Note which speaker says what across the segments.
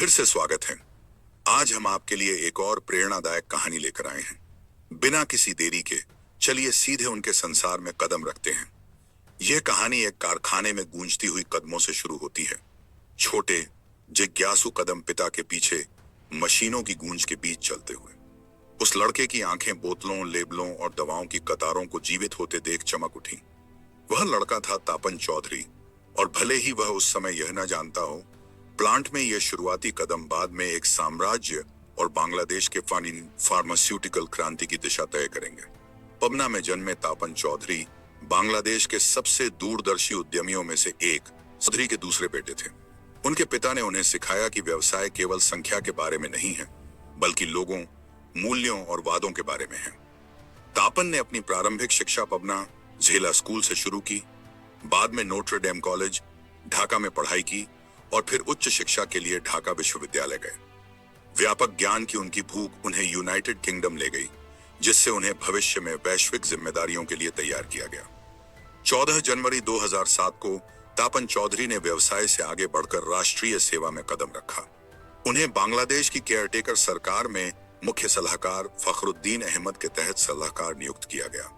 Speaker 1: फिर से स्वागत है। आज हम आपके लिए एक और प्रेरणादायक कहानी लेकर आए हैं। बिना किसी देरी के चलिए सीधे उनके संसार में कदम रखते हैं। यह कहानी एक कारखाने में गूंजती हुई कदमों से शुरू होती है। छोटे जिज्ञासु कदम पिता के पीछे मशीनों की गूंज के बीच चलते हुए। उस लड़के की आंखें बोतलों, लेबलों और दवाओं की कतारों को जीवित होते देख चमक उठी। वह लड़का था तापन चौधरी, और भले ही वह उस समय यह न जानता हो, प्लांट में यह शुरुआती कदम बाद में एक साम्राज्य और बांग्लादेश के फार्मास्यूटिकल क्रांति की दिशा तय करेंगे। पबना में जन्मे तापन चौधरी बांग्लादेश के सबसे दूरदर्शी उद्यमियों में से एक चौधरी के दूसरे बेटे थे। उनके पिता ने उन्हें सिखाया कि व्यवसाय केवल संख्या के बारे में नहीं है, बल्कि लोगों, मूल्यों और वादों के बारे में है। तापन ने अपनी प्रारंभिक शिक्षा पबना झेला स्कूल से शुरू की, बाद में नोट्रे डेम कॉलेज ढाका में पढ़ाई की और फिर उच्च शिक्षा के लिए ढाका विश्वविद्यालय गए। व्यापक ज्ञान की उनकी भूख उन्हें यूनाइटेड किंगडम ले गई, जिससे उन्हें भविष्य में वैश्विक जिम्मेदारियों के लिए तैयार किया गया। 14 जनवरी 2007 को तापन चौधरी ने व्यवसाय से आगे बढ़कर राष्ट्रीय सेवा में कदम रखा। उन्हें बांग्लादेश की केयरटेकर सरकार में मुख्य सलाहकार फखरुद्दीन अहमद के तहत सलाहकार नियुक्त किया गया।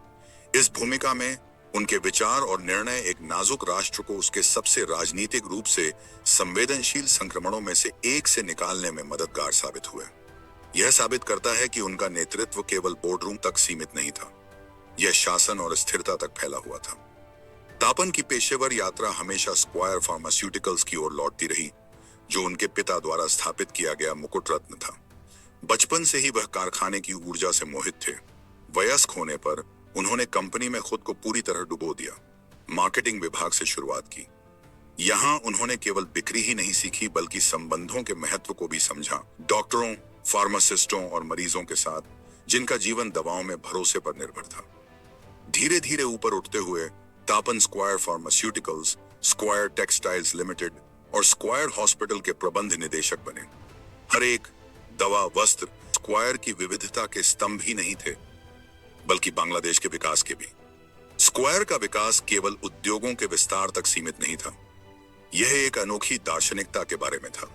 Speaker 1: इस भूमिका में उनके विचार और निर्णय एक नाजुक राष्ट्र को उसके सबसे राजनीतिक रूप से संवेदनशील संक्रमणों में से एक से निकालने में मददगार साबित हुए। यह साबित करता है कि उनका नेतृत्व केवल बोर्डरूम तक सीमित नहीं था, यह शासन और स्थिरता तक फैला हुआ था। तापन की पेशेवर यात्रा हमेशा स्क्वायर फार्मास्यूटिकल्स की ओर लौटती रही, जो उनके पिता द्वारा स्थापित किया गया मुकुट रत्न था। बचपन से ही वह कारखाने की ऊर्जा से मोहित थे। वयस्क होने पर उन्होंने कंपनी में खुद को पूरी तरह डुबो दिया। मार्केटिंग विभाग से शुरुआत की। यहां उन्होंने केवल बिक्री ही नहीं सीखी, बल्कि संबंधों के महत्व को भी समझा। डॉक्टरों, फार्मासिस्टों और मरीजों के साथ, जिनका जीवन दवाओं में भरोसे पर निर्भर था। धीरे धीरे ऊपर उठते हुए तापन square pharmaceuticals, square textiles limited और स्क्वायर हॉस्पिटल के प्रबंध निदेशक बने। हर एक दवा, वस्त्र स्क्वायर की विविधता के स्तंभ ही नहीं थे, बल्कि बांग्लादेश के विकास के भी। स्क्वायर का विकास केवल उद्योगों के विस्तार तक सीमित नहीं था, यह एक अनोखी दार्शनिकता के बारे में था।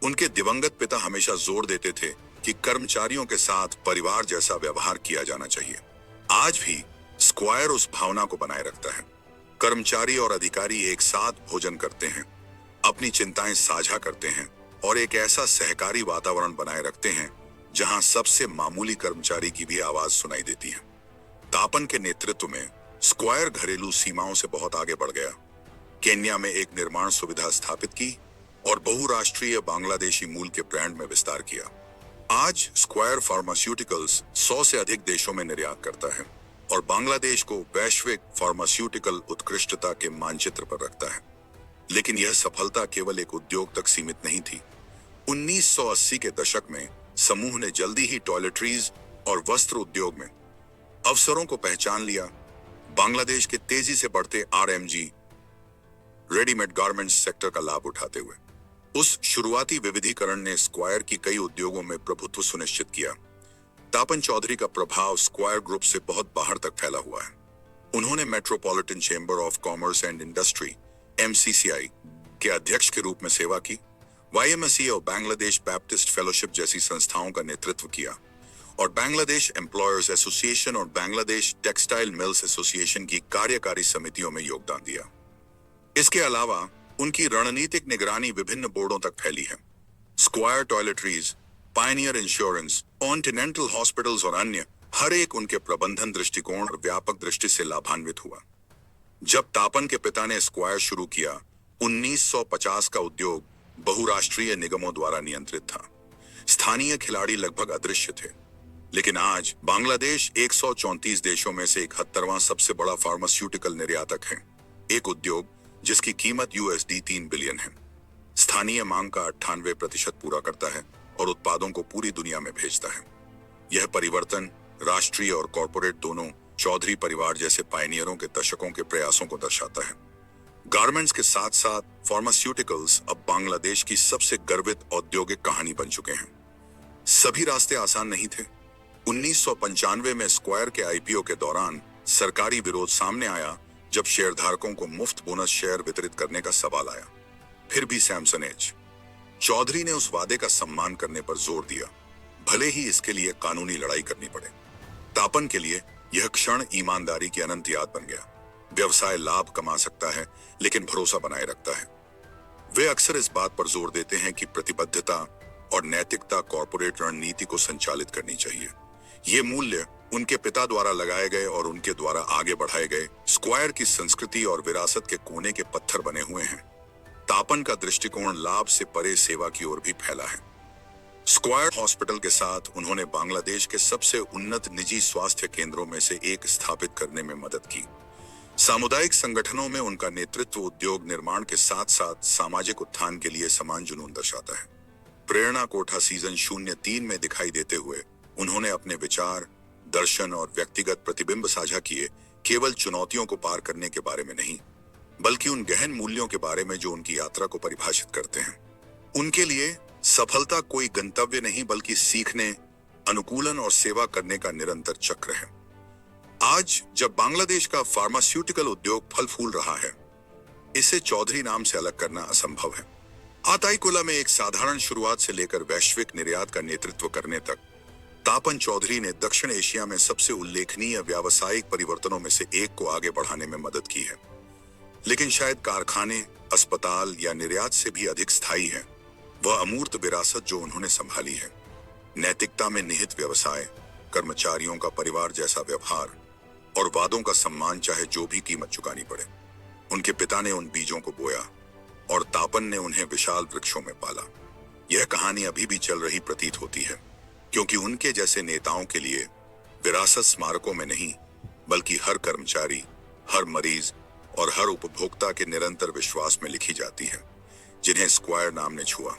Speaker 1: उनके दिवंगत पिता हमेशा जोर देते थे कि कर्मचारियों के साथ परिवार जैसा व्यवहार किया जाना चाहिए। आज भी स्क्वायर उस भावना को बनाए रखता है। कर्मचारी और अधिकारी एक साथ भोजन करते हैं, अपनी चिंताएं साझा करते हैं और एक ऐसा सहकारी वातावरण बनाए रखते हैं जहां सबसे मामूली कर्मचारी की भी आवाज सुनाई देती है। तापन के नेतृत्व में स्क्वायर घरेलू सीमाओं से बहुत आगे बढ़ गया। केन्या में एक निर्माण सुविधा स्थापित की और बहुराष्ट्रीय बांग्लादेशी मूल के ब्रांड में विस्तार किया। आज स्क्वायर फार्मास्यूटिकल्स 100 से अधिक देशों में निर्यात करता है और बांग्लादेश को वैश्विक फार्मास्यूटिकल उत्कृष्टता के मानचित्र पर रखता है। लेकिन यह सफलता केवल एक उद्योग तक सीमित नहीं थी। 1980 के दशक में समूह ने जल्दी ही टॉयलेटरीज और वस्त्र उद्योग में अवसरों को पहचान लिया। बांग्लादेश के तेजी से बढ़ते आरएमजी, रेडीमेड गारमेंट्स सेक्टर का लाभ उठाते हुए उस शुरुआती विविधीकरण ने स्क्वायर की कई उद्योगों में प्रभुत्व सुनिश्चित किया। तापन चौधरी का प्रभाव स्क्वायर ग्रुप से बहुत बाहर तक फैला हुआ है। उन्होंने metropolitan chamber of commerce and industry (MCCI) के अध्यक्ष के रूप में सेवा की। YMCA और बांग्लादेश बैप्टिस्ट फेलोशिप जैसी संस्थाओं का नेतृत्व किया और बांग्लादेश एम्प्लॉयर्स एसोसिएशन और बांग्लादेश टेक्सटाइल मिल्स एसोसिएशन की कार्यकारी समितियों में योगदान दिया। इसके अलावा उनकी रणनीतिक निगरानी विभिन्न बोर्डों तक फैली है। Square toiletries, Pioneer insurance, continental hospitals और अन्य, हर एक उनके प्रबंधन दृष्टिकोण और व्यापक दृष्टि से लाभान्वित हुआ। जब तापन के पिता ने स्क्वायर शुरू किया, 1950 का उद्योग बहुराष्ट्रीय निगमों द्वारा नियंत्रित था। स्थानीय खिलाड़ी लगभग अदृश्य थे। लेकिन आज बांग्लादेश 134 देशों में से 71वां सबसे बड़ा फार्मास्यूटिकल निर्यातक है। एक उद्योग जिसकी कीमत USD 3 बिलियन है, स्थानीय मांग का 98% पूरा करता है और उत्पादों को पूरी दुनिया में भेजता है। यह परिवर्तन राष्ट्रीय और कॉर्पोरेट दोनों चौधरी परिवार जैसे पायनियरों के दशकों के प्रयासों को दर्शाता है। गारमेंट्स के साथ साथ फार्मास्यूटिकल्स अब बांग्लादेश की सबसे गर्वित औद्योगिक कहानी बन चुके हैं। सभी रास्ते आसान नहीं थे। 1995 में स्क्वायर के IPO के दौरान सरकारी विरोध सामने आया, जब शेयरधारकों को मुफ्त बोनस शेयर वितरित करने का सवाल आया। फिर भी सैमसन एच चौधरी ने उस वादे का सम्मान करने पर जोर दिया, भले ही इसके लिए कानूनी लड़ाई करनी पड़े। तापन के लिए यह क्षण ईमानदारी की अनंत याद बन गया। व्यवसाय लाभ कमा सकता है, लेकिन भरोसा बनाए रखता है। वे अक्सर इस बात पर जोर देते हैं कि प्रतिबद्धता और नैतिकता कॉर्पोरेट रणनीति को संचालित करनी चाहिए। ये मूल्य उनके पिता द्वारा लगाए गए और उनके द्वारा आगे बढ़ाए गए स्क्वायर की संस्कृति और विरासत के कोने के पत्थर बने हुए हैं। तापन का दृष्टिकोण लाभ से परे सेवा की ओर भी फैला है। स्क्वायर हॉस्पिटल के साथ उन्होंने बांग्लादेश के सबसे उन्नत निजी स्वास्थ्य केंद्रों में से एक स्थापित करने में मदद की। सामुदायिक संगठनों में उनका नेतृत्व उद्योग निर्माण के साथ साथ सामाजिक उत्थान के लिए समान जुनून दर्शाता है। प्रेरणा कोठा सीजन 03 में दिखाई देते हुए उन्होंने अपने विचार, दर्शन और व्यक्तिगत प्रतिबिंब साझा किए, केवल चुनौतियों को पार करने के बारे में नहीं, बल्कि उन गहन मूल्यों के बारे में जो उनकी यात्रा को परिभाषित करते हैं। उनके लिए सफलता कोई गंतव्य नहीं, बल्कि सीखने, अनुकूलन और सेवा करने का निरंतर चक्र है। आज जब बांग्लादेश का फार्मास्यूटिकल उद्योग फल फूल रहा है, इसे चौधरी नाम से अलग करना असंभव है। आताईकुला में एक साधारण शुरुआत से लेकर वैश्विक निर्यात का नेतृत्व करने तक तापन चौधरी ने दक्षिण एशिया में सबसे उल्लेखनीय व्यावसायिक परिवर्तनों में से एक को आगे बढ़ाने में मदद की है। लेकिन शायद कारखाने, अस्पताल या निर्यात से भी अधिक स्थायी है वह अमूर्त विरासत जो उन्होंने संभाली है। नैतिकता में निहित व्यवसाय, कर्मचारियों का परिवार जैसा व्यवहार और वादों का सम्मान, चाहे जो भी कीमत चुकानी पड़े। उनके पिता ने उन बीजों को बोया और तापन ने उन्हें विशाल वृक्षों में पाला। यह कहानी अभी भी चल रही प्रतीत होती है, क्योंकि उनके जैसे नेताओं के लिए विरासत स्मारकों में नहीं, बल्कि हर कर्मचारी, हर मरीज और हर उपभोक्ता के निरंतर विश्वास में लिखी जाती है, जिन्हें स्क्वायर नाम ने छुआ।